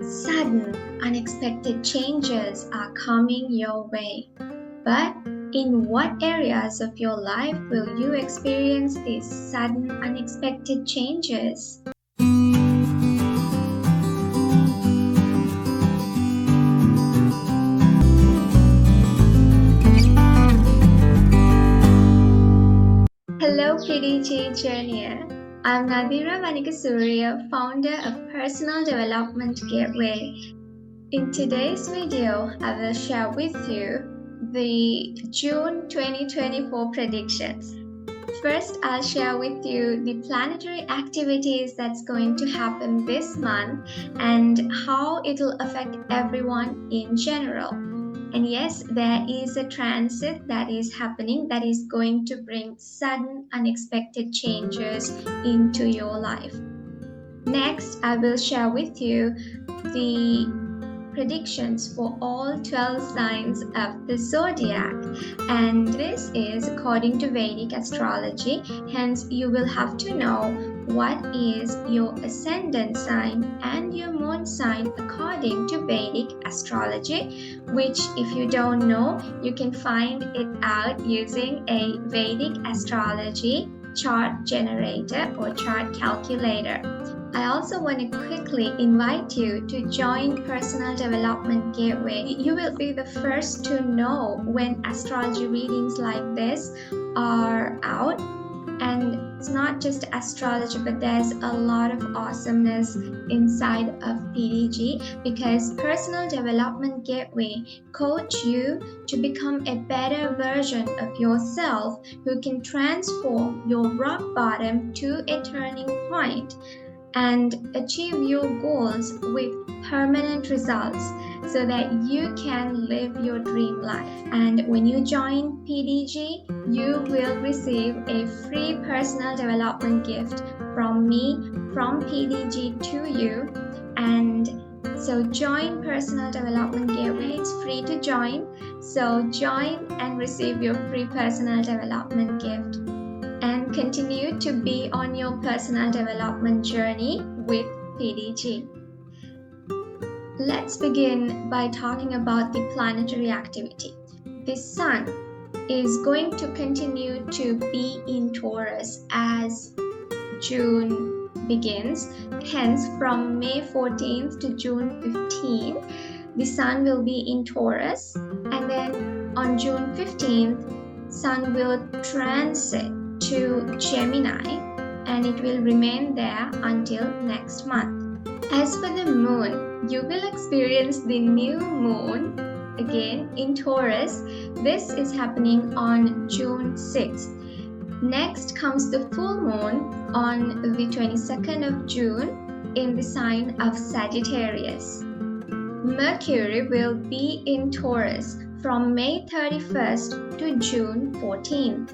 Sudden, unexpected changes are coming your way. But in what areas of your life will you experience these sudden, unexpected changes? Hello, PDG Journey. I'm Nadira Vanikasuriya, founder of Personal Development Gateway. In today's video, I will share with you the June 2024 predictions. First, I'll share with you the planetary activities that's going to happen this month and how it'll affect everyone in general. And yes, there is a transit that is happening that is going to bring sudden, unexpected changes into your life. Next, I will share with you the predictions for all 12 signs of the zodiac, and this is according to Vedic astrology. Hence, you will have to know what is your ascendant sign and your moon sign according to Vedic astrology, which if you don't know, you can find it out using a Vedic astrology chart generator or chart calculator. I also want to quickly invite you to join Personal Development Gateway. You will be the first to know when astrology readings like this are out. And it's not just astrology, but there's a lot of awesomeness inside of PDG, because Personal Development Gateway coach you to become a better version of yourself who can transform your rock bottom to a turning point and achieve your goals with permanent results so that you can live your dream life. And when you join PDG, you will receive a free personal development gift from me, from PDG to you. And so join Personal Development Gateway. It's free to join. So join and receive your free personal development gift. And continue to be on your personal development journey with PDG. Let's begin by talking about the planetary activity. The Sun is going to continue to be in Taurus as June begins. Hence, from May 14th to June 15th, the Sun will be in Taurus. And then on June 15th, Sun will transit to Gemini, and it will remain there until next month. As for the moon, you will experience the new moon again in Taurus. This is happening on June 6th. Next comes the full moon on the 22nd of June in the sign of Sagittarius. Mercury will be in Taurus from May 31st to June 14th.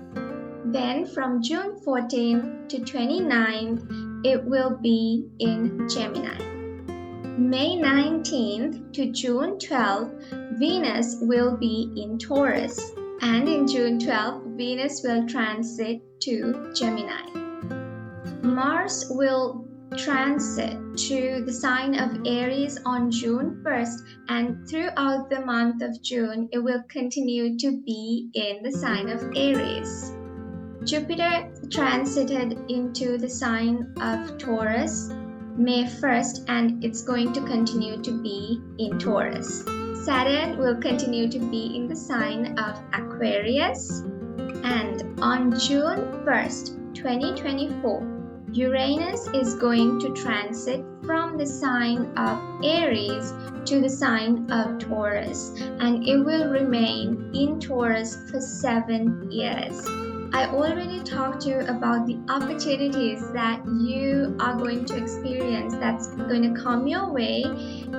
Then from June 14th to 29th, it will be in Gemini. May 19th to June 12th, Venus will be in Taurus. And in June 12th, Venus will transit to Gemini. Mars will transit to the sign of Aries on June 1st, and throughout the month of June, it will continue to be in the sign of Aries. Jupiter transited into the sign of Taurus May 1st, and it's going to continue to be in Taurus. Saturn will continue to be in the sign of Aquarius. And on June 1st, 2024, Uranus is going to transit from the sign of Aries to the sign of Taurus, and it will remain in Taurus for 7 years. I already talked to you about the opportunities that you are going to experience that's going to come your way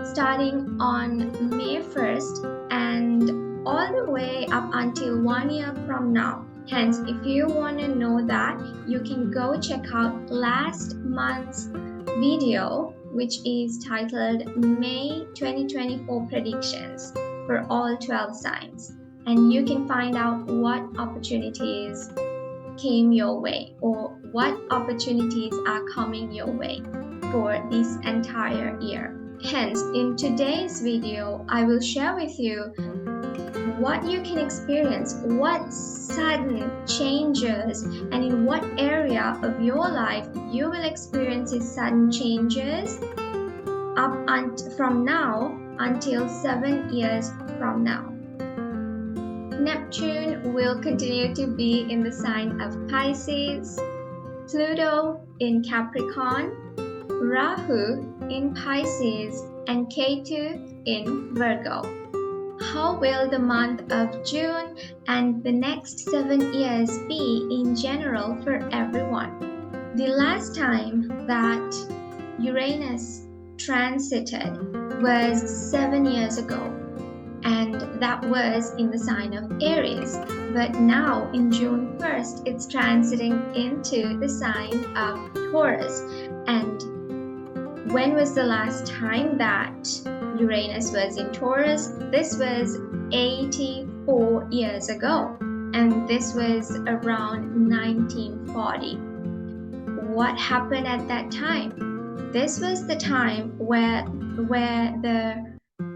starting on May 1st and all the way up until 1 year from now. Hence, if you want to know that, you can go check out last month's video, which is titled May 2024 Predictions for all 12 signs. And you can find out what opportunities came your way or what opportunities are coming your way for this entire year. Hence, in today's video, I will share with you what you can experience, what sudden changes, and in what area of your life you will experience these sudden changes from now until 7 years from now. Neptune will continue to be in the sign of Pisces, Pluto in Capricorn, Rahu in Pisces, and Ketu in Virgo. How will the month of June and the next 7 years be in general for everyone? The last time that Uranus transited was 7 years ago, and that was in the sign of Aries. But now in June 1st, it's transiting into the sign of Taurus. And when was the last time that Uranus was in Taurus? This was 84 years ago, and this was around 1940. What happened at that time? This was the time where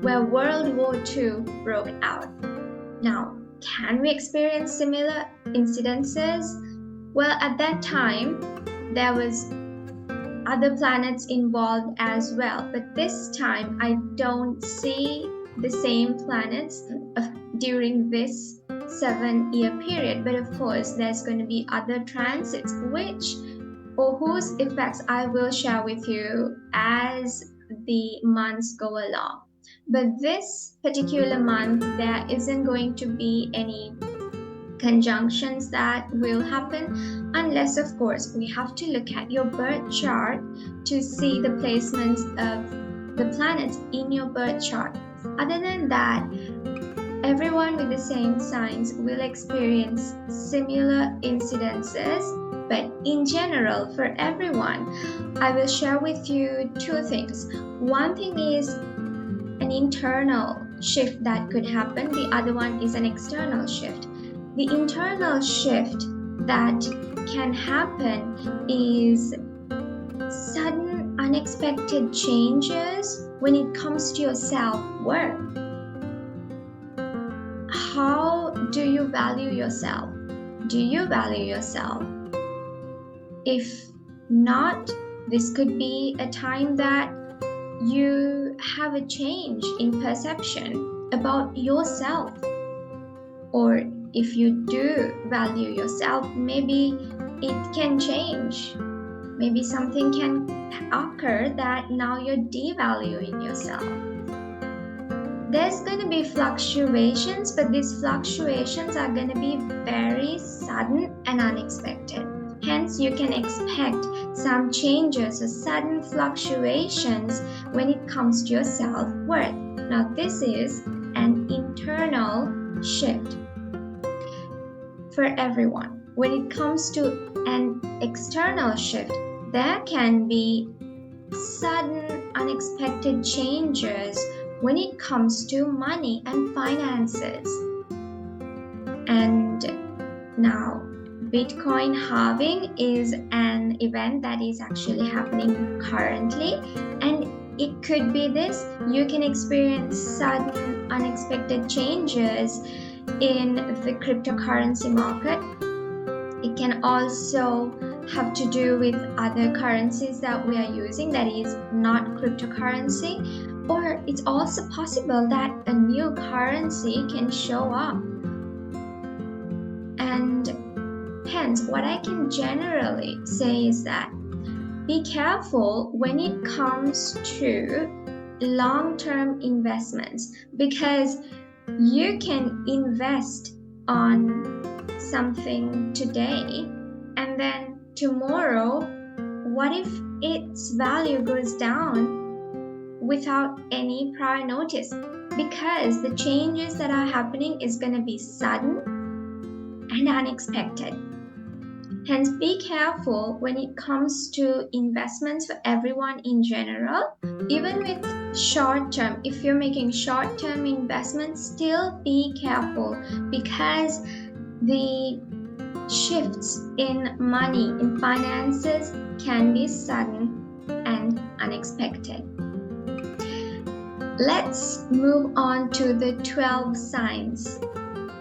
World War II broke out. Now, can we experience similar incidences? Well, at that time, there was other planets involved as well, but this time I don't see the same planets during this 7-year period. But of course, there's going to be other transits whose effects I will share with you as the months go along. But this particular month, there isn't going to be any conjunctions that will happen, unless of course we have to look at your birth chart to see the placements of the planets in your birth chart. Other than that, everyone with the same signs will experience similar incidences. But in general, for everyone, I will share with you two things. One thing is an internal shift that could happen. The other one is an external shift. The internal shift that can happen is sudden, unexpected changes when it comes to your self-worth. How do you value yourself? Do you value yourself? If not, this could be a time that you have a change in perception about yourself. Or if you do value yourself, maybe it can change. Maybe something can occur that now you're devaluing yourself. There's going to be fluctuations, but these fluctuations are going to be very sudden and unexpected. Hence, you can expect some changes or sudden fluctuations when it comes to your self-worth. Now, this is an internal shift for everyone. When it comes to an external shift, there can be sudden, unexpected changes when it comes to money and finances. And now, Bitcoin halving is an event that is actually happening currently, and it could be this. You can experience sudden, unexpected changes in the cryptocurrency market. It can also have to do with other currencies that we are using that is not cryptocurrency, or it's also possible that a new currency can show up. And hence, what I can generally say is that be careful when it comes to long-term investments, because you can invest on something today and then tomorrow, what if its value goes down without any prior notice? Because the changes that are happening is going to be sudden and unexpected. Hence, be careful when it comes to investments for everyone in general. Even with short-term, if you're making short-term investments, still be careful, because the shifts in money, in finances, can be sudden and unexpected. Let's move on to the 12 signs.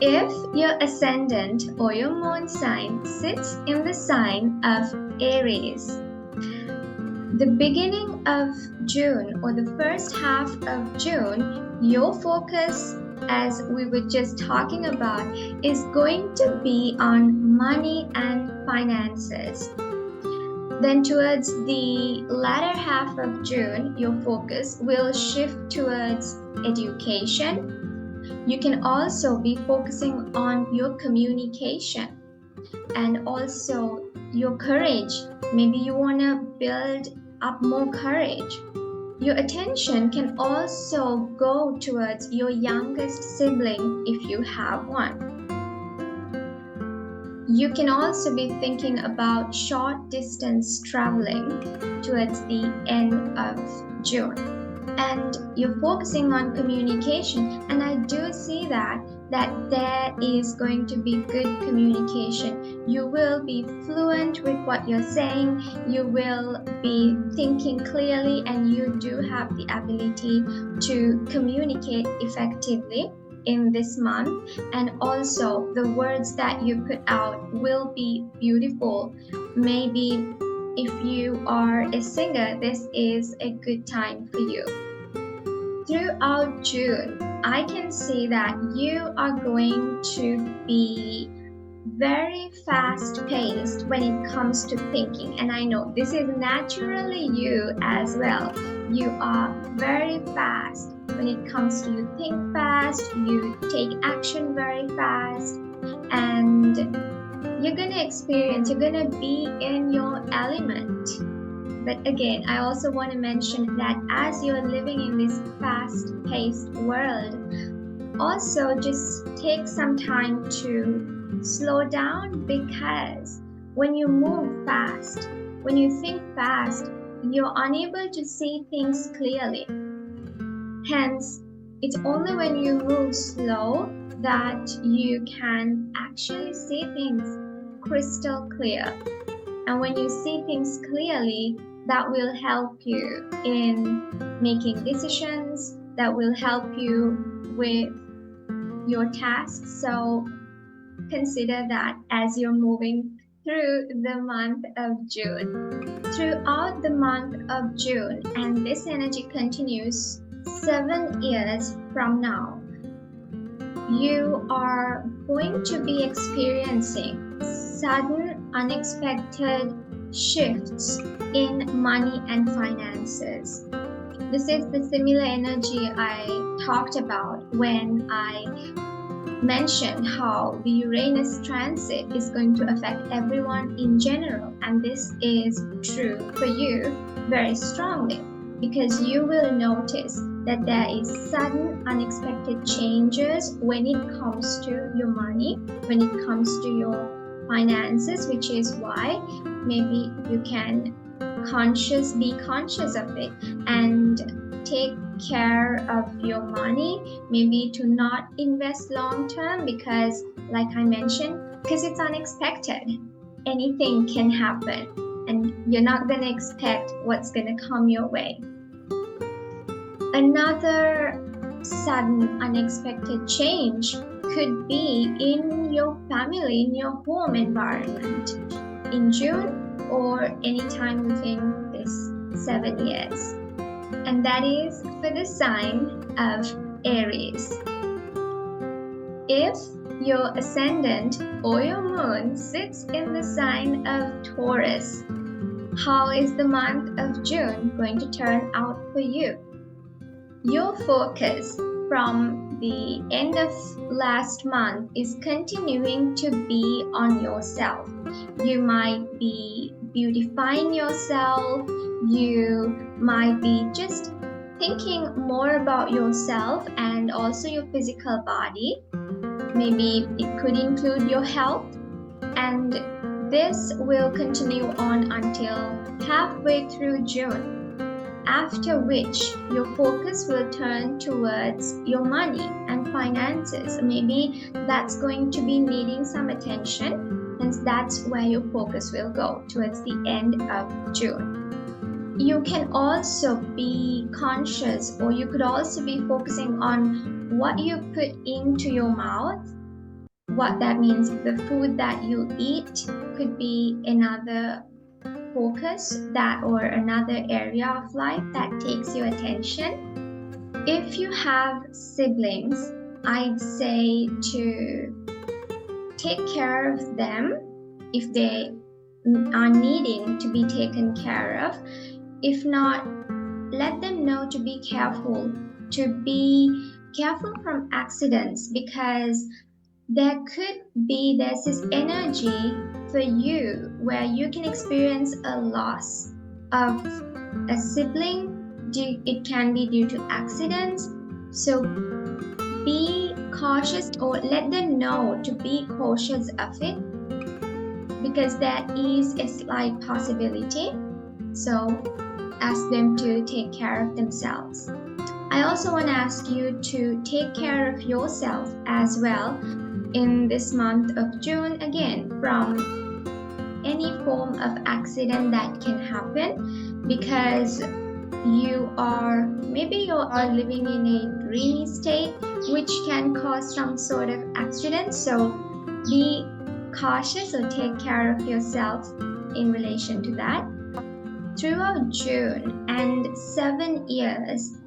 If your ascendant or your moon sign sits in the sign of Aries, the beginning of June or the first half of June, your focus, as we were just talking about, is going to be on money and finances. Then towards the latter half of June, your focus will shift towards education. You can also be focusing on your communication and also your courage. Maybe you want to build up more courage. Your attention can also go towards your youngest sibling if you have one. You can also be thinking about short distance traveling towards the end of June. And you're focusing on communication, and I do see that there is going to be good communication. You will be fluent with what you're saying, you will be thinking clearly, and you do have the ability to communicate effectively in this month. And also the words that you put out will be beautiful. Maybe if you are a singer, this is a good time for you. Throughout June, I can see that you are going to be very fast-paced when it comes to thinking, and I know this is naturally you as well. You are very fast when it comes to you think fast, you take action very fast, and you're gonna be in your element. But again, I also want to mention that as you're living in this fast-paced world, also just take some time to slow down, because when you move fast, when you think fast, you're unable to see things clearly. Hence, it's only when you move slow that you can actually see things crystal clear. And when you see things clearly, that will help you in making decisions, that will help you with your tasks. So consider that as you're moving through the month of June. Throughout the month of June, and this energy continues 7 years from now, you are going to be experiencing sudden, unexpected shifts in money and finances. This is the similar energy I talked about when I mentioned how the Uranus transit is going to affect everyone in general, and this is true for you very strongly, because you will notice that there is sudden unexpected changes when it comes to your money, when it comes to your finances, which is why maybe you can be conscious of it and take care of your money, maybe to not invest long term, because like I mentioned, because it's unexpected, anything can happen and you're not going to expect what's going to come your way. Another sudden unexpected change could be in your family, in your home environment in June or anytime within this 7 years. And that is for the sign of Aries. If your ascendant or your moon sits in the sign of Taurus, how is the month of June going to turn out for you? Your focus from the end of last month is continuing to be on yourself. You might be beautifying yourself, you might be just thinking more about yourself and also your physical body. Maybe it could include your health, and this will continue on until halfway through June, after which your focus will turn towards your money and finances. Maybe that's going to be needing some attention, and that's where your focus will go towards the end of June. You can also be conscious, or you could also be focusing on what you put into your mouth. What that means, the food that you eat could be another focus, that or another area of life that takes your attention. If you have siblings, I'd say to take care of them if they are needing to be taken care of. If not, let them know to be careful from accidents, because there's this energy for you where you can experience a loss of a sibling. It can be due to accidents. So be cautious, or let them know to be cautious of it, because there is a slight possibility. So ask them to take care of themselves. I also want to ask you to take care of yourself as well in this month of June, again, from any form of accident that can happen, because you are living in a dreamy state, which can cause some sort of accident. So be cautious, or take care of yourself in relation to that. Throughout June and 7 years,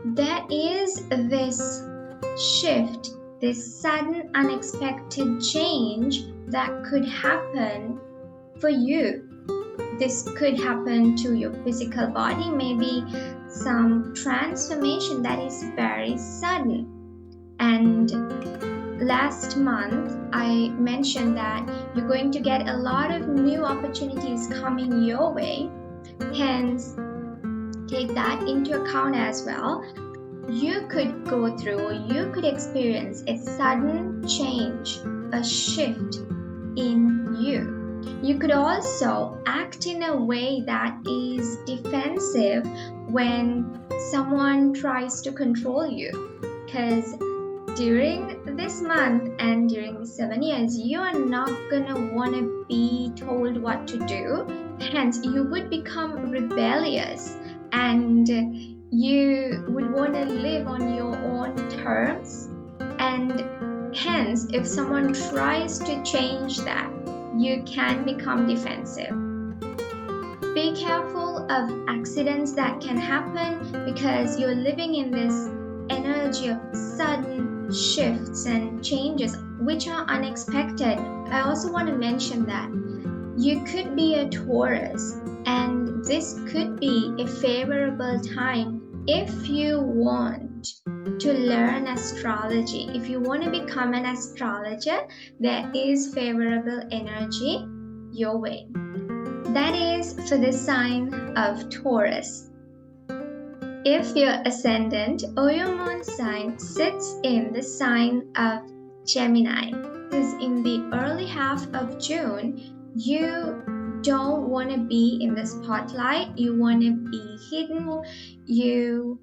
there is this shift, this sudden unexpected change that could happen for you. This could happen to your physical body, maybe some transformation that is very sudden. And last month, I mentioned that you're going to get a lot of new opportunities coming your way. Hence, take that into account as well. You could go through, or you could experience a sudden change, a shift in you. You could also act in a way that is defensive when someone tries to control you, because during this month and during the 7 years, you are not gonna want to be told what to do. Hence, you would become rebellious, and you would want to live on your own terms. And hence, if someone tries to change that, you can become defensive. Be careful of accidents that can happen, because you're living in this energy of sudden shifts and changes which are unexpected. I also want to mention that you could be a Taurus, and this could be a favorable time if you want to learn astrology. If you want to become an astrologer, there is favorable energy your way. That is for the sign of Taurus. If your ascendant or your moon sign sits in the sign of Gemini, is in the early half of June, you don't want to be in the spotlight. You want to be hidden. You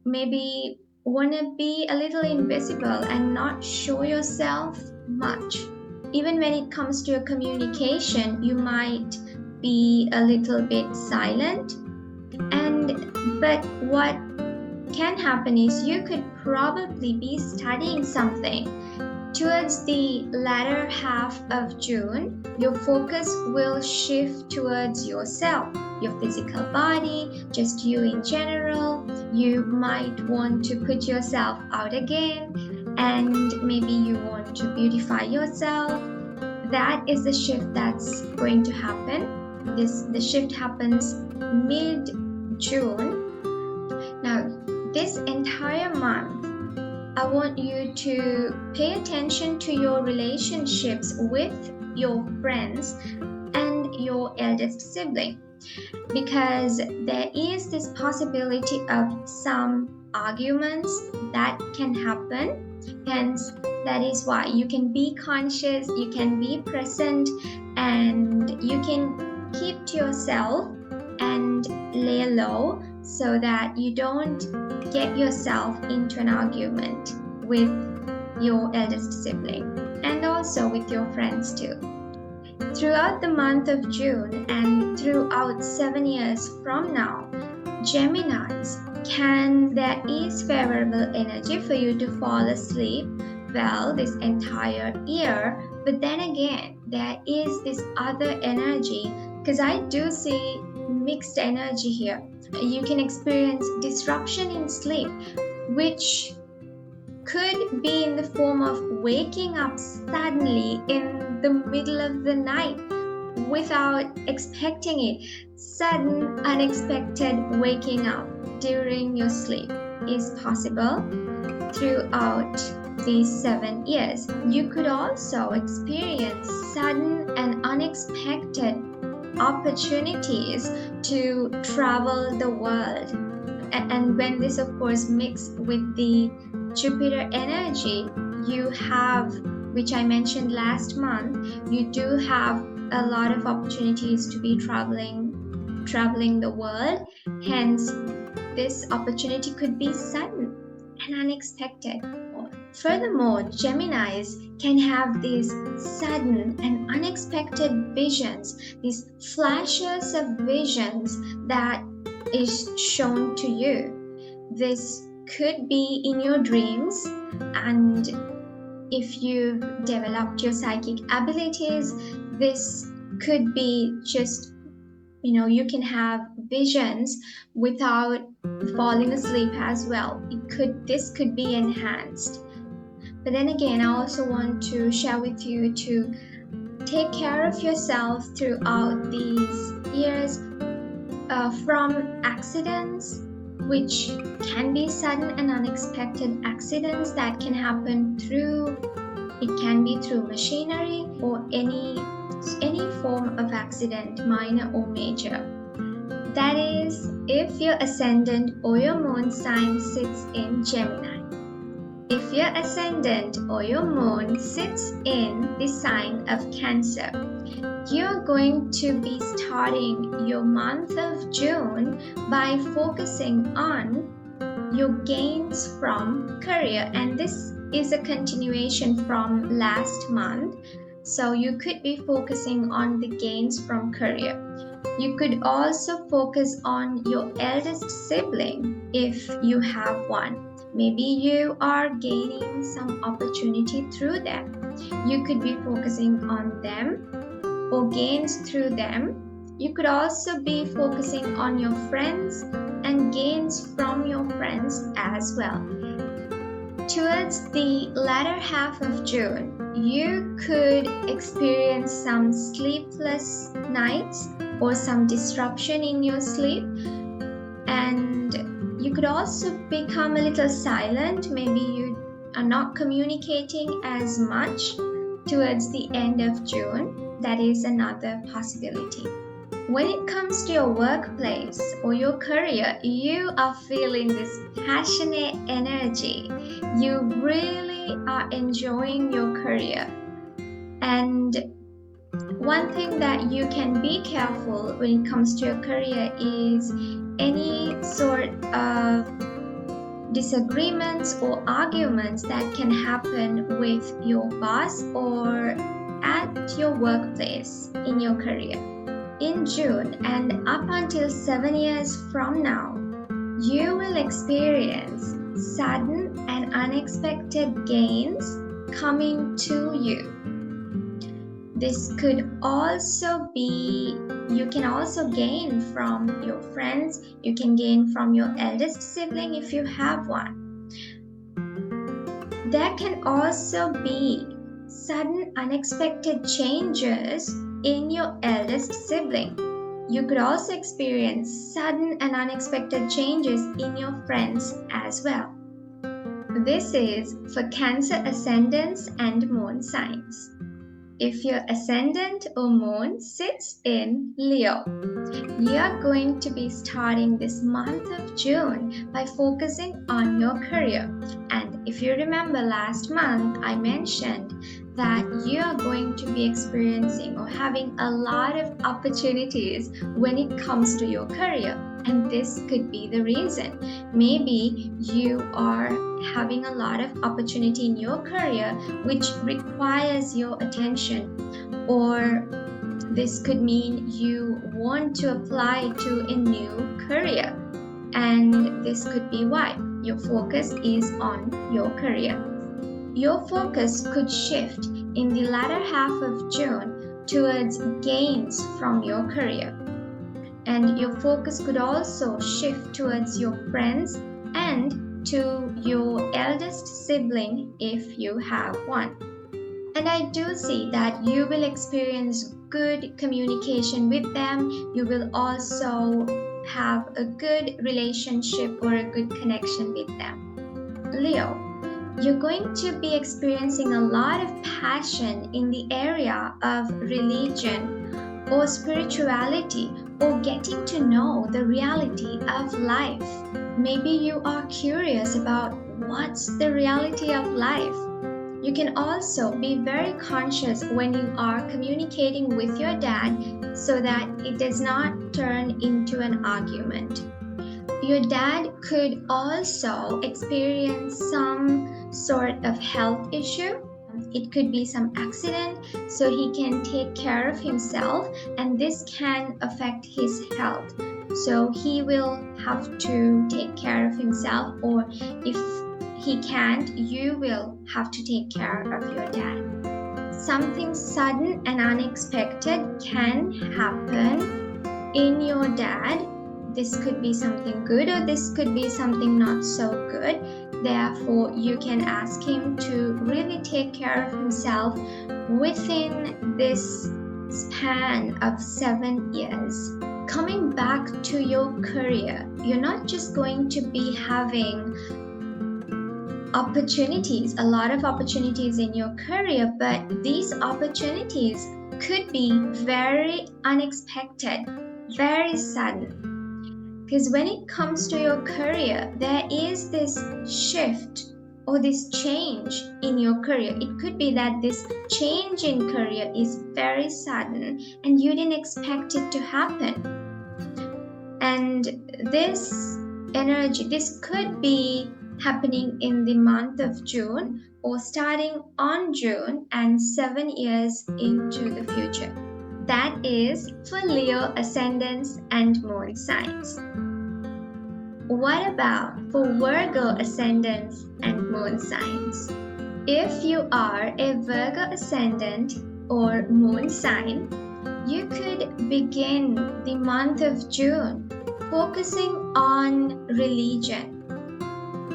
maybe want to be a little invisible and not show yourself much. Even when it comes to your communication, you might be a little bit silent. But what can happen is you could probably be studying something. Towards the latter half of June, your focus will shift towards yourself, your physical body, just you in general. You might want to put yourself out again, and maybe you want to beautify yourself. That is the shift that's going to happen. The shift happens mid-June. Now, this entire month, I want you to pay attention to your relationships with your friends and your eldest sibling, because there is this possibility of some arguments that can happen. Hence, that is why you can be conscious, you can be present, and you can keep to yourself and lay low, so that you don't get yourself into an argument with your eldest sibling, and also with your friends too. Throughout the month of June and throughout 7 years from now, Geminis, there is favorable energy for you to fall asleep well this entire year, but then again there is this other energy, because I do see mixed energy here. You can experience disruption in sleep, which could be in the form of waking up suddenly in the middle of the night without expecting it. Sudden, unexpected waking up during your sleep is possible throughout these 7 years. You could also experience sudden and unexpected opportunities to travel the world. And when this, of course, mixed with the Jupiter energy, you have, which I mentioned last month, you do have a lot of opportunities to be traveling the world. Hence, this opportunity could be sudden and unexpected. Furthermore, Geminis can have these sudden and unexpected visions, these flashes of visions that is shown to you. This could be in your dreams, and if you've developed your psychic abilities, this could be just, you can have visions without falling asleep as well. This could be enhanced. But then again, I also want to share with you to take care of yourself throughout these years from accidents, which can be sudden and unexpected accidents that can happen it can be through machinery or any form of accident, minor or major. That is, if your ascendant or your moon sign sits in Gemini. If your ascendant or your moon sits in the sign of Cancer, you're going to be starting your month of June by focusing on your gains from career. And this is a continuation from last month. So you could be focusing on the gains from career. You could also focus on your eldest sibling if you have one. Maybe you are gaining some opportunity through them. You could be focusing on them or gains through them. You could also be focusing on your friends and gains from your friends as well. Towards the latter half of June, you could experience some sleepless nights or some disruption in your sleep, and you could also become a little silent. Maybe you are not communicating as much towards the end of June. That is another possibility. When it comes to your workplace or your career, you are feeling this passionate energy. You really are enjoying your career. And one thing that you can be careful when it comes to your career is any sort of disagreements or arguments that can happen with your boss or at your workplace in your career. In June and up until 7 years from now, you will experience sudden and unexpected gains coming to you. This could also be, you can also gain from your friends, you can gain from your eldest sibling if you have one. There can also be sudden unexpected changes in your eldest sibling. You could also experience sudden and unexpected changes in your friends as well. This is for Cancer ascendants and moon signs. If your ascendant or moon sits in Leo, you are going to be starting this month of June by focusing on your career. And if you remember last month, I mentioned that you are going to be experiencing or having a lot of opportunities when it comes to your career. And this could be the reason. Maybe you are having a lot of opportunity in your career which requires your attention, or This could mean you want to apply to a new career, and this could be why your focus is on your career. Your focus could shift in the latter half of June towards gains from your career. And your focus could also shift towards your friends and to your eldest sibling if you have one. And I do see that you will experience good communication with them. You will also have a good relationship or a good connection with them. Leo, you're going to be experiencing a lot of passion in the area of religion or spirituality or getting to know the reality of life. Maybe you are curious about what's the reality of life. You can also be very conscious when you are communicating with your dad so that it does not turn into an argument. Your dad could also experience some sort of health issue. It could be some accident, so he can take care of himself, and this can affect his health. So he will have to take care of himself, or if he can't, you will have to take care of your dad. Something sudden and unexpected can happen in your dad. This could be something good or this could be something not so good. Therefore, you can ask him to really take care of himself within this span of 7 years. Coming back to your career, you're not just going to be having opportunities, a lot of opportunities in your career, but these opportunities could be very unexpected, very sudden. Because when it comes to your career, there is this shift or this change in your career. It could be that this change in career is very sudden and you didn't expect it to happen. And this energy, this could be happening in the month of June or starting on June and 7 years into the future. That is for Leo ascendants and moon signs. What about for Virgo ascendants and moon signs? If you are a Virgo ascendant or moon sign, you could begin the month of June focusing on religion,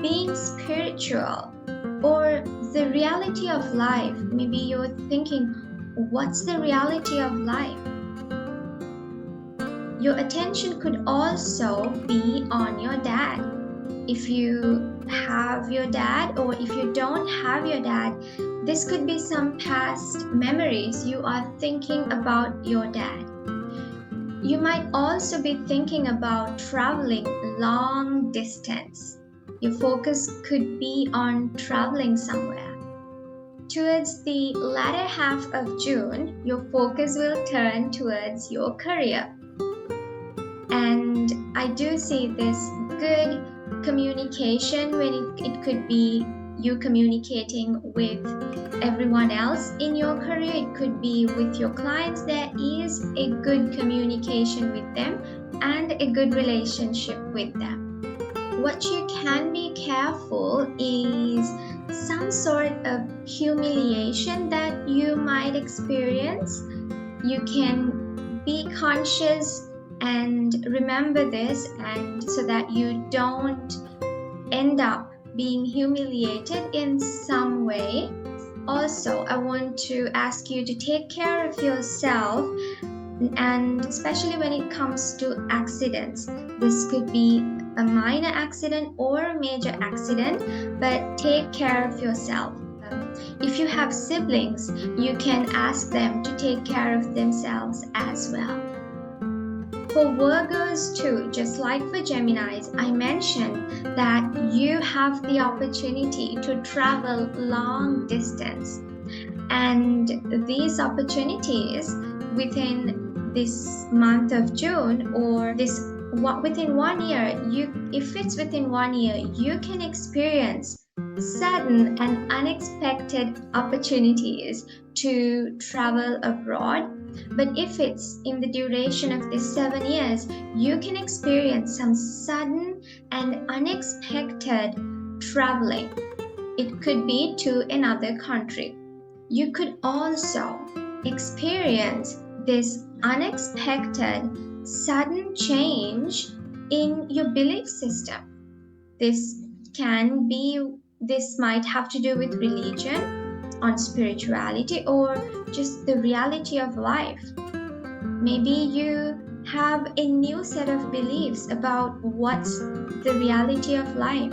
being spiritual, or the reality of life. Maybe you're thinking, what's the reality of life? Your attention could also be on your dad. If you have your dad or if you don't have your dad, this could be some past memories. You are thinking about your dad. You might also be thinking about traveling long distance. Your focus could be on traveling somewhere. Towards the latter half of June, your focus will turn towards your career. And I do see this good communication when it could be you communicating with everyone else in your career. It could be with your clients. There is a good communication with them and a good relationship with them. What you can be careful is some sort of humiliation that you might experience. You can be conscious and remember this, and so that you don't end up being humiliated in some way. Also, I want to ask you to take care of yourself, and especially when it comes to accidents. This could be a minor accident or a major accident, but take care of yourself. If you have siblings, you can ask them to take care of themselves as well. For Virgos too, just like for Geminis, I mentioned that you have the opportunity to travel long distance. And these opportunities within this month of June or within 1 year, if it's within 1 year, you can experience sudden and unexpected opportunities to travel abroad. But if it's in the duration of these 7 years, you can experience some sudden and unexpected traveling. It could be to another country. You could also experience this unexpected sudden change in your belief system. This might have to do with religion, on spirituality, or just the reality of life. Maybe you have a new set of beliefs about what's the reality of life.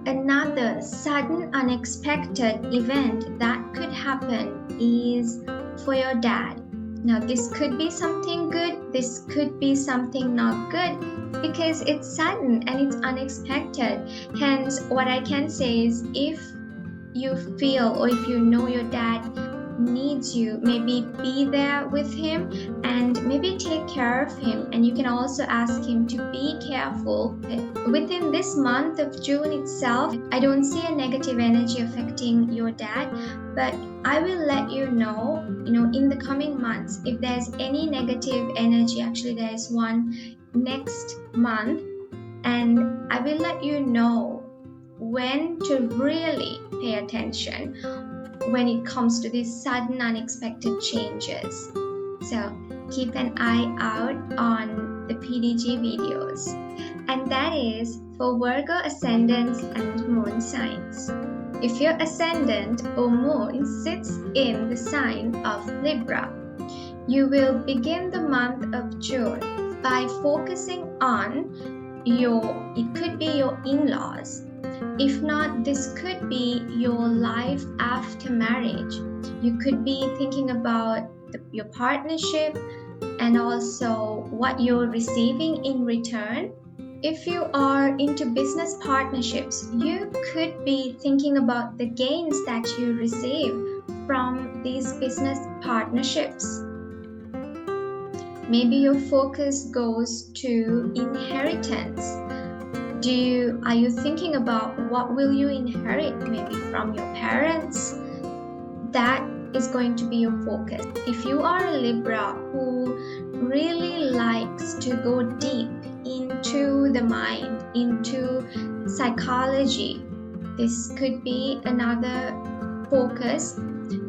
Another sudden unexpected event that could happen is for your dad. Now, this could be something good, this could be something not good, because it's sudden and it's unexpected. Hence, what I can say is, if you feel or if you know your dad needs you, maybe be there with him and maybe take care of him. And you can also ask him to be careful. Within this month of June itself, I don't see a negative energy affecting your dad, but I will let you know, in the coming months, if there's any negative energy. Actually, there is one next month, and I will let you know when to really pay attention when it comes to these sudden unexpected changes. So keep an eye out on the PDG videos. And that is for Virgo ascendants and moon signs. If your ascendant or moon sits in the sign of Libra, you will begin the month of June by focusing on it could be your in-laws. If not, this could be your life after marriage. You could be thinking about your partnership and also what you're receiving in return. If you are into business partnerships, you could be thinking about the gains that you receive from these business partnerships. Maybe your focus goes to inheritance. Are you thinking about what will you inherit, maybe from your parents? That is going to be your focus. If you are a Libra who really likes to go deep into the mind, into psychology, this could be another focus.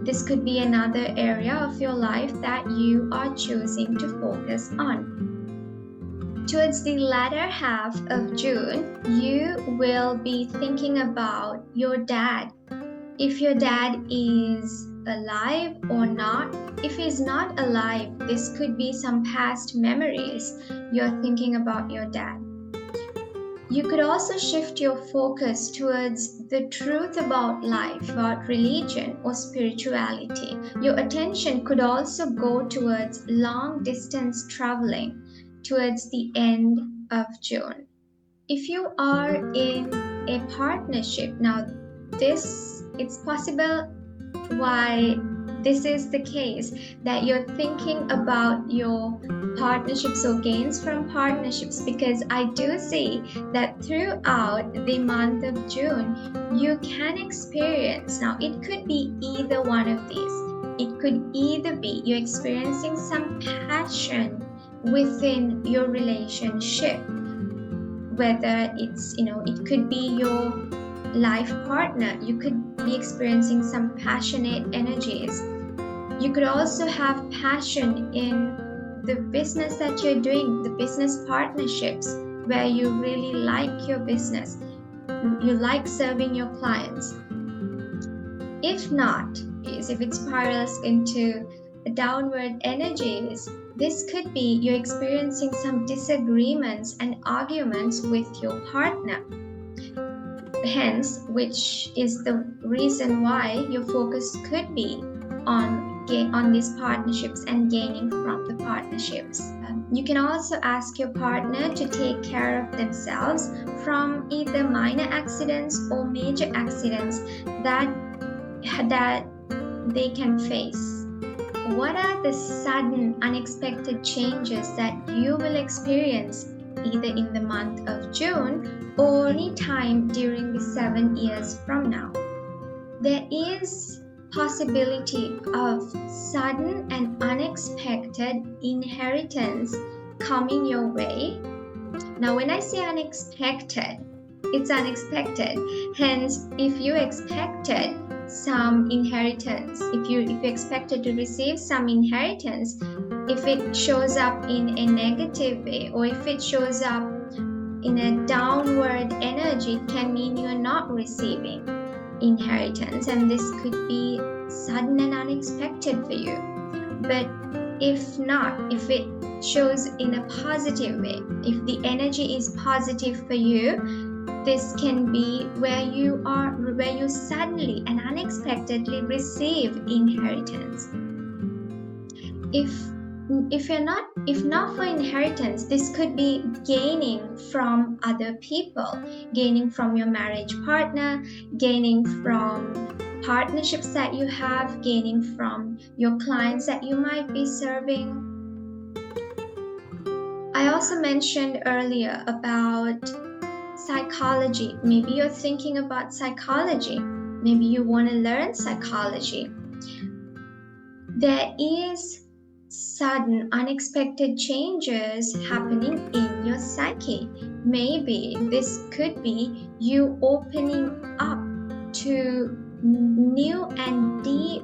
This could be another area of your life that you are choosing to focus on. Towards the latter half of June, you will be thinking about your dad. If your dad is alive or not. If he's not alive, this could be some past memories you're thinking about your dad. You could also shift your focus towards the truth about life, about religion or spirituality. Your attention could also go towards long distance traveling towards the end of June. If you are in a partnership, now it's possible why this is the case, that you're thinking about your partnerships or gains from partnerships, because I do see that throughout the month of June, you can experience, now it could be either one of these. It could either be you're experiencing some passion within your relationship, whether it's, it could be your life partner. You could be experiencing some passionate energies. You could also have passion in the business that you're doing, the business partnerships, where you really like your business. You like serving your clients. If not, if it spirals into downward energies, this could be you're experiencing some disagreements and arguments with your partner. Hence, which is the reason why your focus could be on these partnerships and gaining from the partnerships. You can also ask your partner to take care of themselves from either minor accidents or major accidents that they can face. What are the sudden, unexpected changes that you will experience either in the month of June or any time during the 7 years from now? There is possibility of sudden and unexpected inheritance coming your way. Now, when I say unexpected, it's unexpected. Hence, if you expected some inheritance, if you expected to receive some inheritance, if it shows up in a negative way, or if it shows up in a downward energy, it can mean you're not receiving inheritance, and this could be sudden and unexpected for you. But if not, if it shows in a positive way, if the energy is positive for you, this can be where you suddenly and unexpectedly receive inheritance. If not for inheritance, this could be gaining from other people, gaining from your marriage partner, gaining from partnerships that you have, gaining from your clients that you might be serving. I also mentioned earlier about psychology. Maybe you're thinking about psychology. Maybe you want to learn psychology. There is sudden, unexpected changes happening in your psyche. Maybe this could be you opening up to new and deep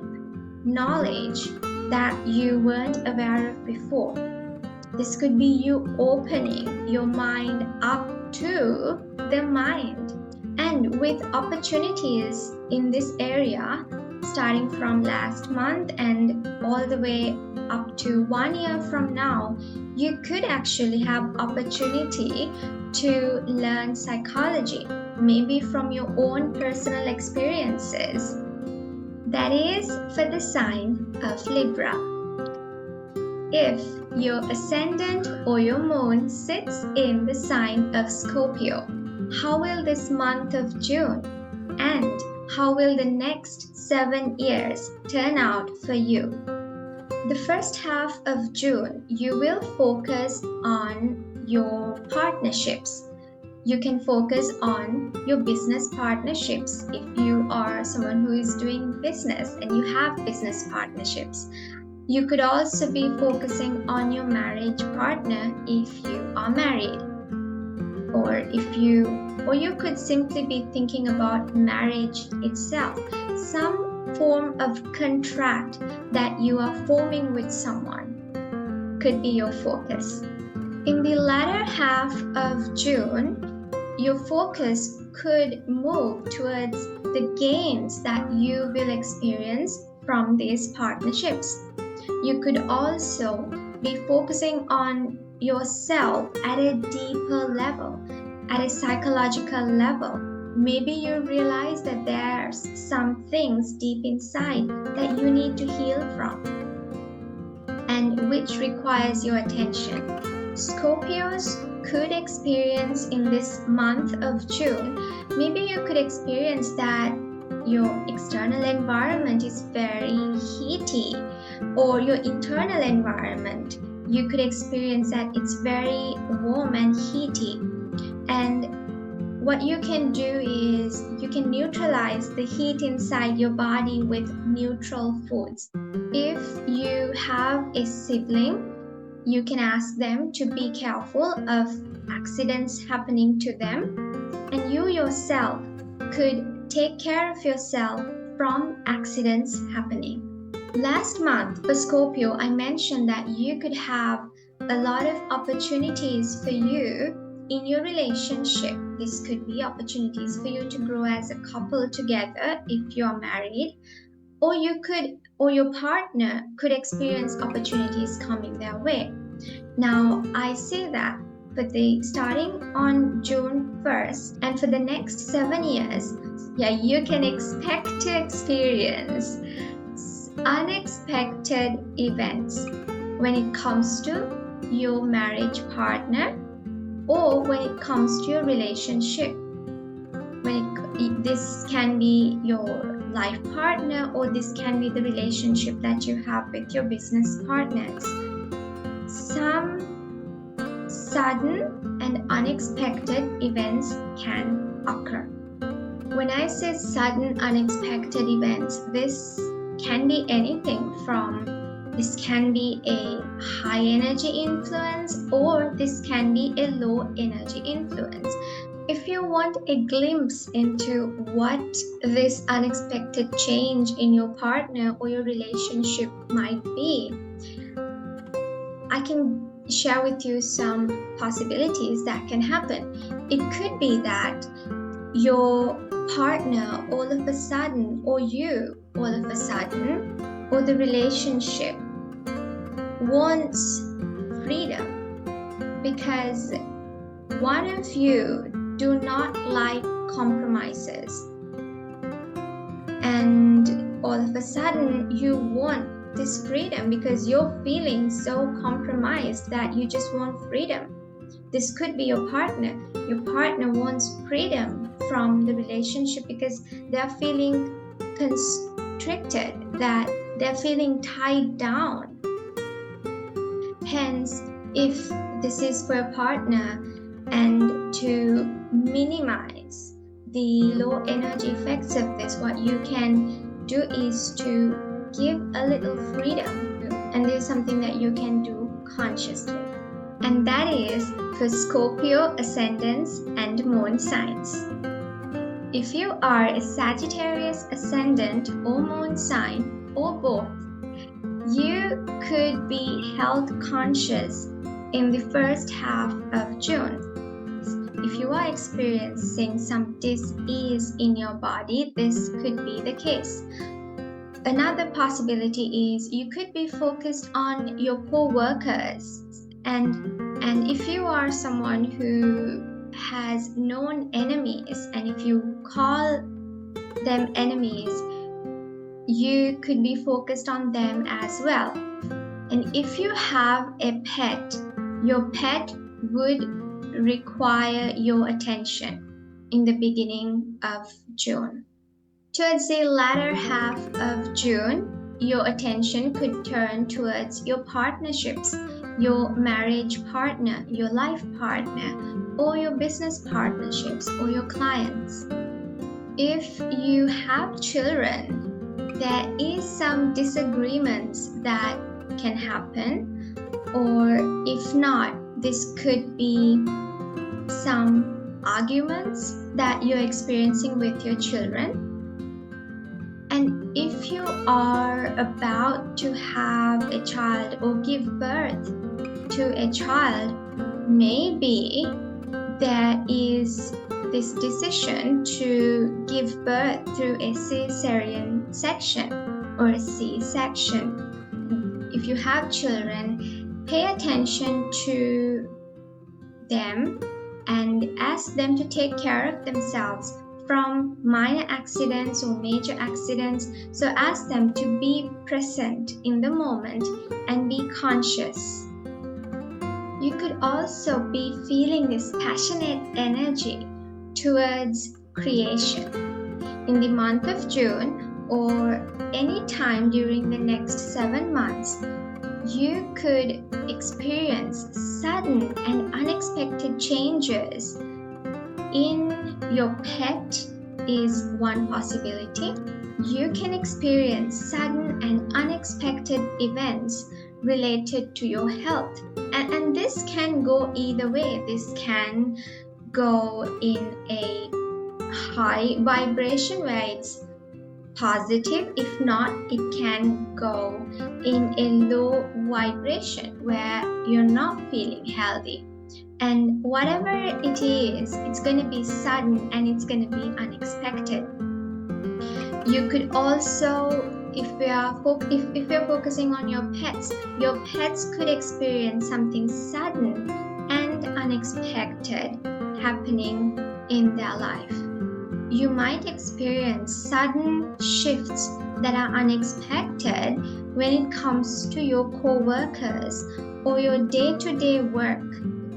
knowledge that you weren't aware of before. This could be you opening your mind up to the mind. And with opportunities in this area, starting from last month and all the way up to 1 year from now, you could actually have opportunity to learn psychology, maybe from your own personal experiences. That is for the sign of Libra. If your ascendant or your moon sits in the sign of Scorpio, how will this month of June and how will the next 7 years turn out for you? The first half of June, you will focus on your partnerships. You can focus on your business partnerships if you are someone who is doing business and you have business partnerships. You could also be focusing on your marriage partner if you are married. Or you could simply be thinking about marriage itself. Some form of contract that you are forming with someone could be your focus. In the latter half of June, your focus could move towards the gains that you will experience from these partnerships. You could also be focusing on yourself at a deeper level, at a psychological level. Maybe you realize that there's some things deep inside that you need to heal from and which requires your attention. Scorpios could experience in this month of June, maybe you could experience that your external environment is very heaty, or your internal environment, you could experience that it's very warm and heaty. And what you can do is you can neutralize the heat inside your body with neutral foods. If you have a sibling, you can ask them to be careful of accidents happening to them, and you yourself could take care of yourself from accidents happening. Last month for Scorpio, I mentioned that you could have a lot of opportunities for you in your relationship. This could be opportunities for you to grow as a couple together if you're married, or your partner could experience opportunities coming their way. Now, I say that starting on June 1st and for the next 7 years, you can expect to experience unexpected events when it comes to your marriage partner or when it comes to your relationship. This can be your life partner, or this can be the relationship that you have with your business partners. Some sudden and unexpected events can occur. When I say sudden unexpected events, this can be anything from this can be a high energy influence, or this can be a low energy influence. If you want a glimpse into what this unexpected change in your partner or your relationship might be, I can share with you some possibilities that can happen. It could be that your partner all of a sudden, or you all of a sudden, or the relationship wants freedom, because one of you do not like compromises, and all of a sudden you want this freedom because you're feeling so compromised that you just want freedom. This could be your partner. Your partner wants freedom from the relationship because they're feeling constricted, that they're feeling tied down. Hence, if this is for a partner, and to minimize the low energy effects of this, what you can do is to give a little freedom, and this is something that you can do consciously. And that is for Scorpio ascendants and moon signs. If you are a Sagittarius ascendant or moon sign, or both, you could be health conscious in the first half of June. If you are experiencing some dis-ease in your body, this could be the case. Another possibility is you could be focused on your co-workers, and if you are someone who has known enemies, and if you call them enemies, you could be focused on them as well. And if you have a pet, your pet would require your attention in the beginning of June. Towards the latter half of June, your attention could turn towards your partnerships, your marriage partner, your life partner, or your business partnerships, or your clients. If you have children, there is some disagreements that can happen, or if not, this could be some arguments that you're experiencing with your children. And if you are about to have a child or give birth to a child, maybe there is this decision to give birth through a cesarean section or a C-section. If you have children, pay attention to them and ask them to take care of themselves from minor accidents or major accidents. So ask them to be present in the moment and be conscious. You could also be feeling this passionate energy towards creation. In the month of June, or any time during the next 7 months, you could experience sudden and unexpected changes in your pet is one possibility. You can experience sudden and unexpected events related to your health. And this can go either way. This can go in a high vibration where it's positive. If not, it can go in a low vibration where you're not feeling healthy. And whatever it is, it's going to be sudden and it's going to be unexpected. You could also, if you're focusing on your pets could experience something sudden and unexpected happening in their life. You might experience sudden shifts that are unexpected when it comes to your co-workers or your day-to-day work.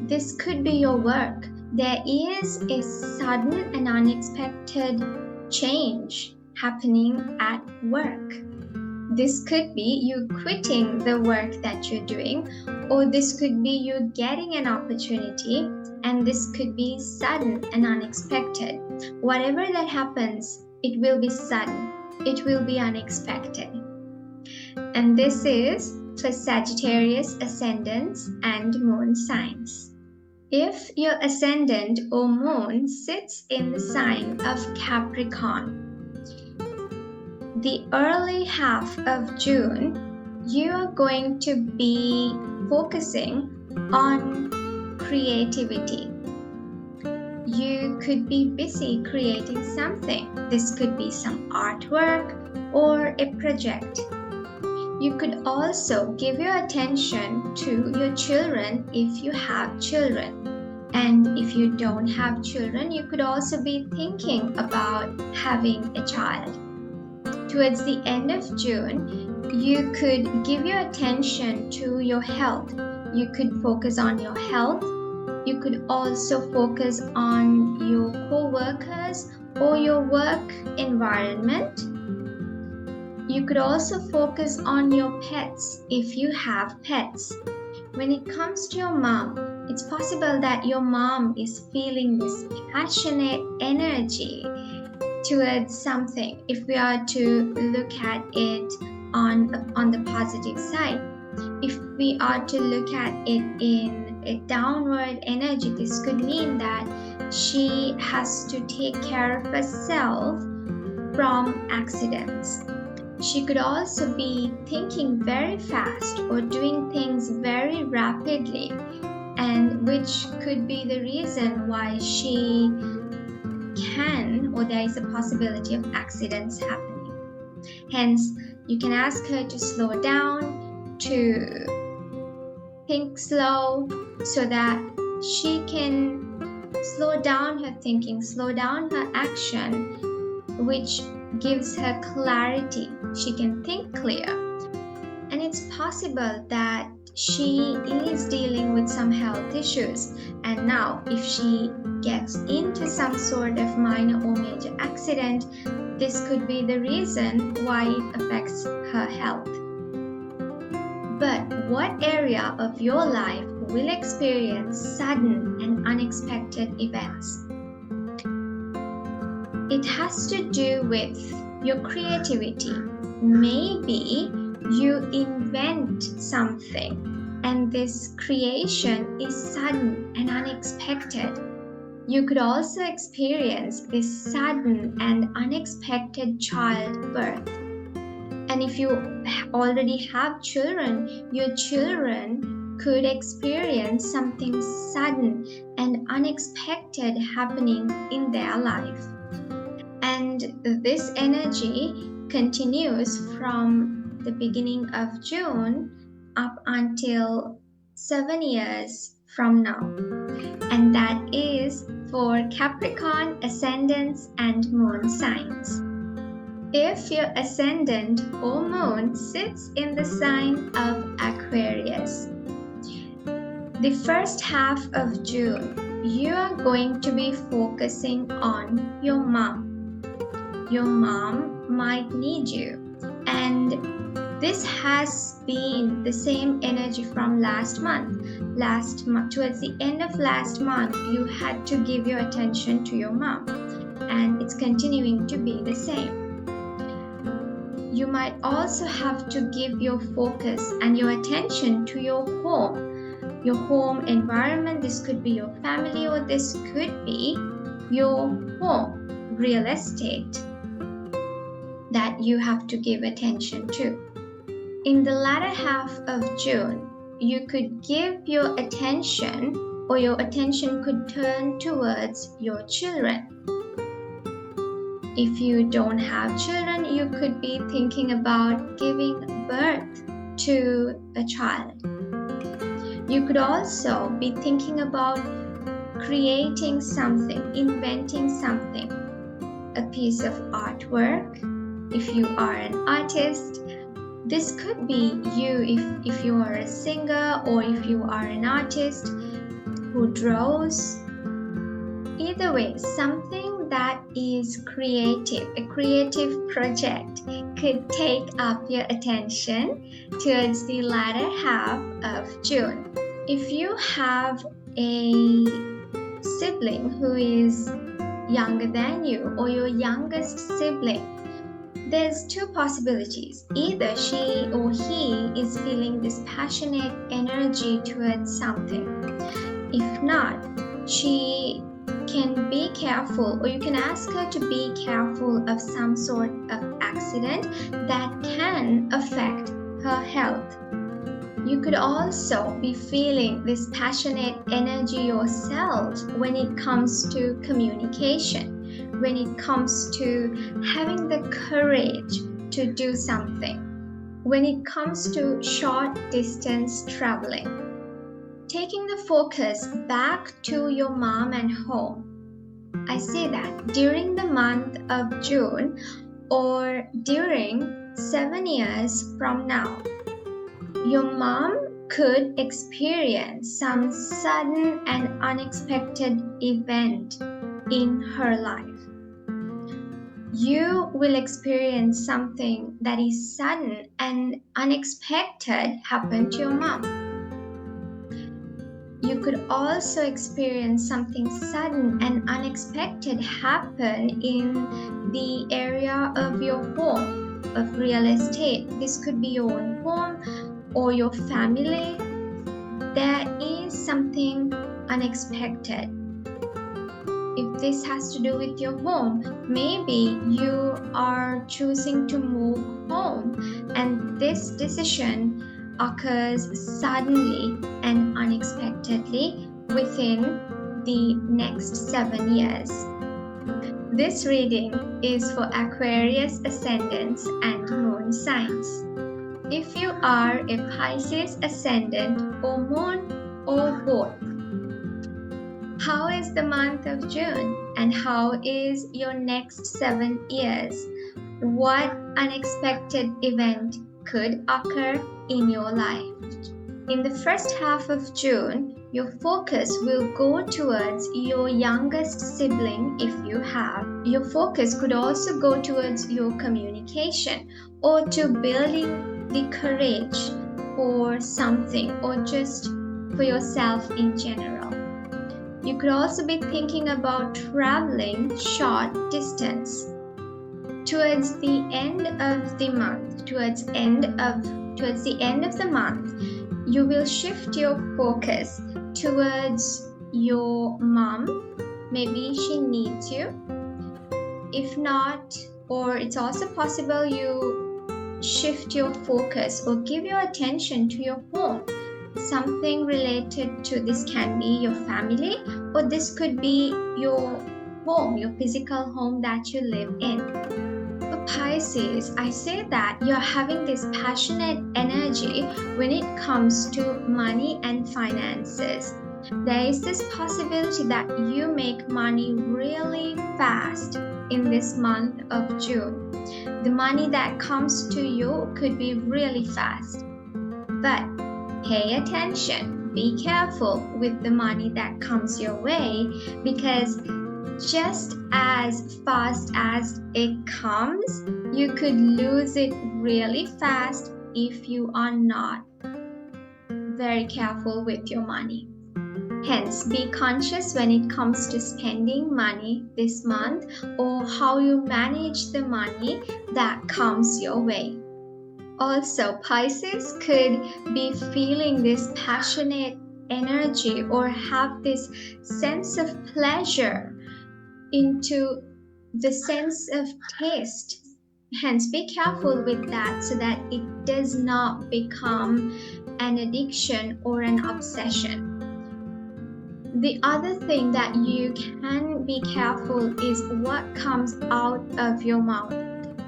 This could be your work. There is a sudden and unexpected change happening at work. This could be you quitting the work that you're doing, or this could be you getting an opportunity, and this could be sudden and unexpected. Whatever that happens, it will be sudden. It will be unexpected. And this is for Sagittarius ascendants and moon signs. If your ascendant or moon sits in the sign of Capricorn, the early half of June, you are going to be focusing on creativity. You could be busy creating something. This could be some artwork or a project. You could also give your attention to your children if you have children. And if you don't have children, you could also be thinking about having a child. Towards the end of June, you could give your attention to your health. You could focus on your health. You could also focus on your co-workers or your work environment. You could also focus on your pets if you have pets. When it comes to your mom, it's possible that your mom is feeling this passionate energy towards something. If we are to look at it on the positive side, if we are to look at it in a downward energy, this could mean that she has to take care of herself from accidents. She could also be thinking very fast or doing things very rapidly, and which could be the reason why she can, or there is a possibility of accidents happening. Hence, you can ask her to slow down, to think slow, so that she can slow down her thinking, slow down her action, which gives her clarity. She can think clear. And it's possible that she is dealing with some health issues, and now if she gets into some sort of minor or major accident, this could be the reason why it affects her health. But what area of your life will experience sudden and unexpected events? It has to do with your creativity. Maybe you invent something, and this creation is sudden and unexpected. You could also experience this sudden and unexpected childbirth. And if you already have children, your children could experience something sudden and unexpected happening in their life. And this energy continues from the beginning of June up until 7 years from now. And that is for Capricorn ascendants and moon signs. If your ascendant or moon sits in the sign of Aquarius, the first half of June, you are going to be focusing on your mom. Your mom might need you, and this has been the same energy from last month. Towards the end of last month, you had to give your attention to your mom, and it's continuing to be the same. You might also have to give your focus and your attention to your home environment. This could be your family, or this could be your home, real estate, that you have to give attention to. In the latter half of June, you could give your attention, or your attention could turn towards your children. If you don't have children, you could be thinking about giving birth to a child. You could also be thinking about creating something, inventing something, a piece of artwork. If you are an artist, this could be you if you are a singer, or if you are an artist who draws. Either way, something that is creative, a creative project, could take up your attention towards the latter half of June. If you have a sibling who is younger than you, or your youngest sibling, There's two possibilities. Either she or he is feeling this passionate energy towards something. If not, she can be careful, or you can ask her to be careful of some sort of accident that can affect her health. You could also be feeling this passionate energy yourself when it comes to communication, when it comes to having the courage to do something, when it comes to short distance traveling. Taking the focus back to your mom and home, I say that during the month of June or during 7 years from now, your mom could experience some sudden and unexpected event in her life. You will experience something that is sudden and unexpected happen to your mom. You could also experience something sudden and unexpected happen in the area of your home, of real estate. This could be your own home or your family. There is something unexpected. If this has to do with your home, maybe you are choosing to move home, and this decision occurs suddenly and unexpectedly within the next 7 years. This reading is for Aquarius ascendants and moon signs. If you are a Pisces ascendant or moon or both, how is the month of June and how is your next 7 years? What unexpected event could occur in your life? In the first half of June, your focus will go towards your youngest sibling if you have. Your focus could also go towards your communication or to building the courage for something or just for yourself in general. You could also be thinking about traveling short distance. Towards the end of the month, towards the end of the month, you will shift your focus towards your mom. Maybe she needs you. If not, or it's also possible you shift your focus or give your attention to your home. Something related to this can be your family, or this could be your home, your physical home that you live in. For Pisces, I say that you're having this passionate energy when it comes to money and finances. There is this possibility that you make money really fast in this month of June. The money that comes to you could be really fast. But pay attention, be careful with the money that comes your way, because just as fast as it comes, you could lose it really fast if you are not very careful with your money. Hence, be conscious when it comes to spending money this month or how you manage the money that comes your way. Also, Pisces could be feeling this passionate energy or have this sense of pleasure into the sense of taste. Hence, be careful with that so that it does not become an addiction or an obsession. The other thing that you can be careful is what comes out of your mouth,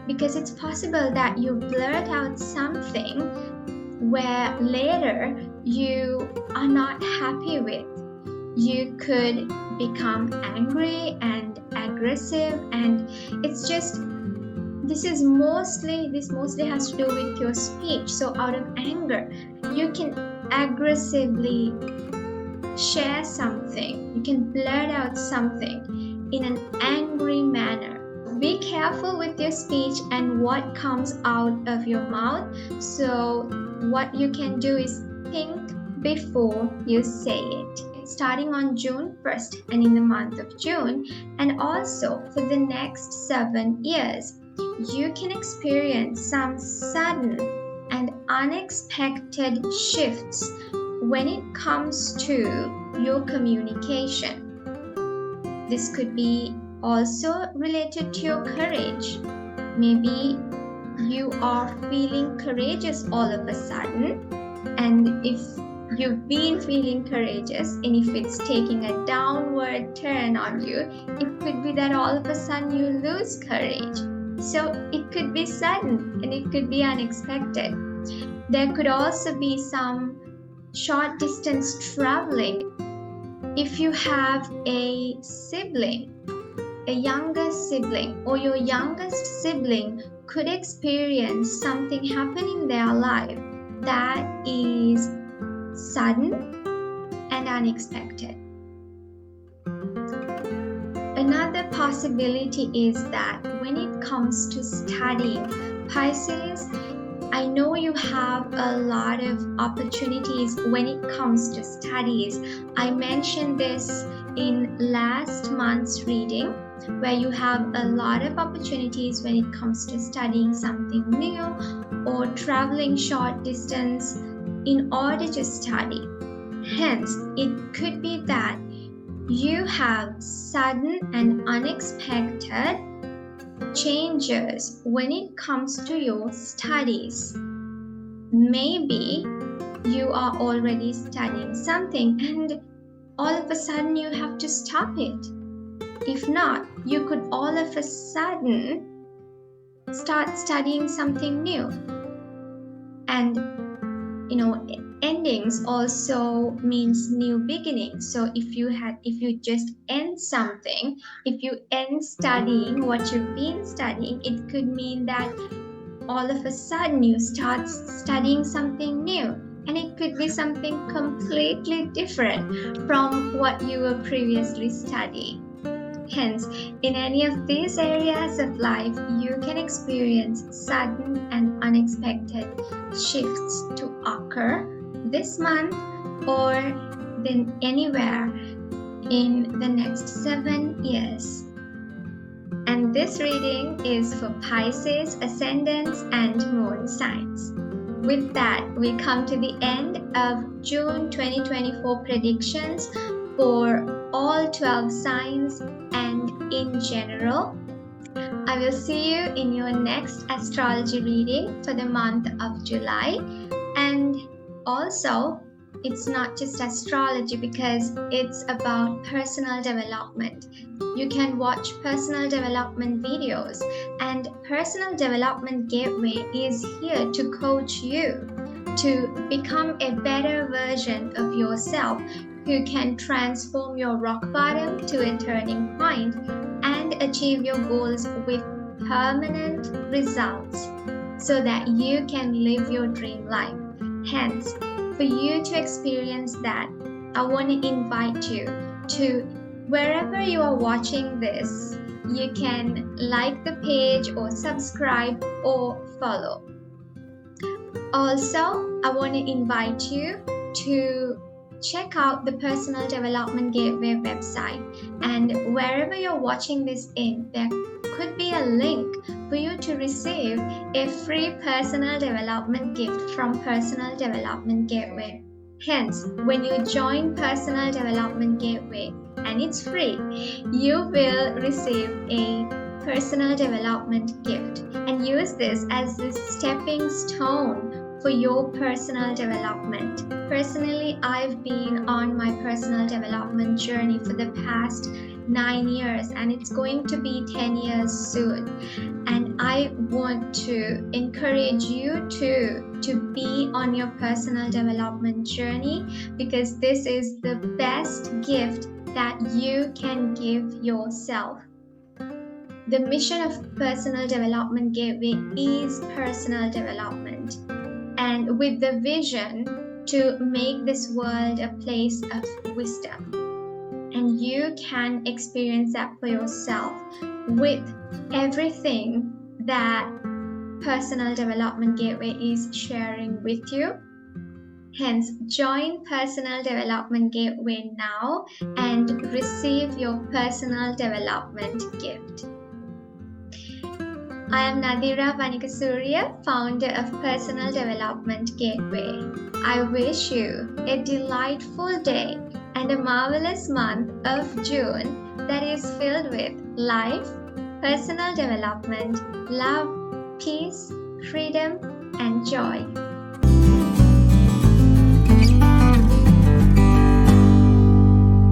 because it's possible that you blurt out something where later you are not happy with. You could become angry and aggressive, and it's just this mostly has to do with your speech. So out of anger, you can aggressively share something, you can blurt out something in an angry manner. Be careful with your speech and what comes out of your mouth. So what you can do is think before you say it. Starting on June 1st and in the month of June, and also for the next 7 years. you can experience some sudden and unexpected shifts when it comes to your communication. This could be also related to your courage. Maybe you are feeling courageous all of a sudden, and if you've been feeling courageous and if it's taking a downward turn on you, it could be that all of a sudden you lose courage. So it could be sudden and it could be unexpected. There could also be some short distance traveling. If you have a sibling, a younger sibling, or your youngest sibling could experience something happen in their life that is sudden and unexpected. Another possibility is that when it comes to studying, Pisces, I know you have a lot of opportunities when it comes to studies. I mentioned this in last month's reading, where you have a lot of opportunities when it comes to studying something new or traveling short distance in order to study. Hence, it could be that you have sudden and unexpected changes when it comes to your studies. Maybe you are already studying something and all of a sudden you have to stop it. If not, you could all of a sudden start studying something new. And endings also means new beginnings. So if you just end something, if you end studying what you've been studying, it could mean that all of a sudden you start studying something new, and it could be something completely different from what you were previously studying. Hence, in any of these areas of life, you can experience sudden and unexpected shifts to occur this month or then anywhere in the next 7 years. And this reading is for Pisces, ascendants, and moon signs. With that, we come to the end of June 2024 predictions for all 12 signs and in general. I will see you in your next astrology reading for the month of July. And also, it's not just astrology because it's about personal development. You can watch personal development videos, and Personal Development Gateway is here to coach you to become a better version of yourself who can transform your rock bottom to a turning point and achieve your goals with permanent results so that you can live your dream life. Hence, for you to experience that, I want to invite you to wherever you are watching this, you can like the page or subscribe or follow. Also, I want to invite you to check out the Personal Development Gateway website, and wherever you're watching this in, there could be a link for you to receive a free personal development gift from Personal Development Gateway. Hence, when you join Personal Development Gateway, and it's free, you will receive a personal development gift and use this as the stepping stone for your personal development. Personally, I've been on my personal development journey for the past 9 years, and it's going to be 10 years soon. And I want to encourage you to be on your personal development journey, because this is the best gift that you can give yourself. The mission of Personal Development Gateway is personal development, and with the vision to make this world a place of wisdom. And you can experience that for yourself with everything that Personal Development Gateway is sharing with you. Hence, join Personal Development Gateway now and receive your personal development gift. I am Nadira Vanikasuriya, founder of Personal Development Gateway. I wish you a delightful day and a marvelous month of June that is filled with life, personal development, love, peace, freedom, and joy.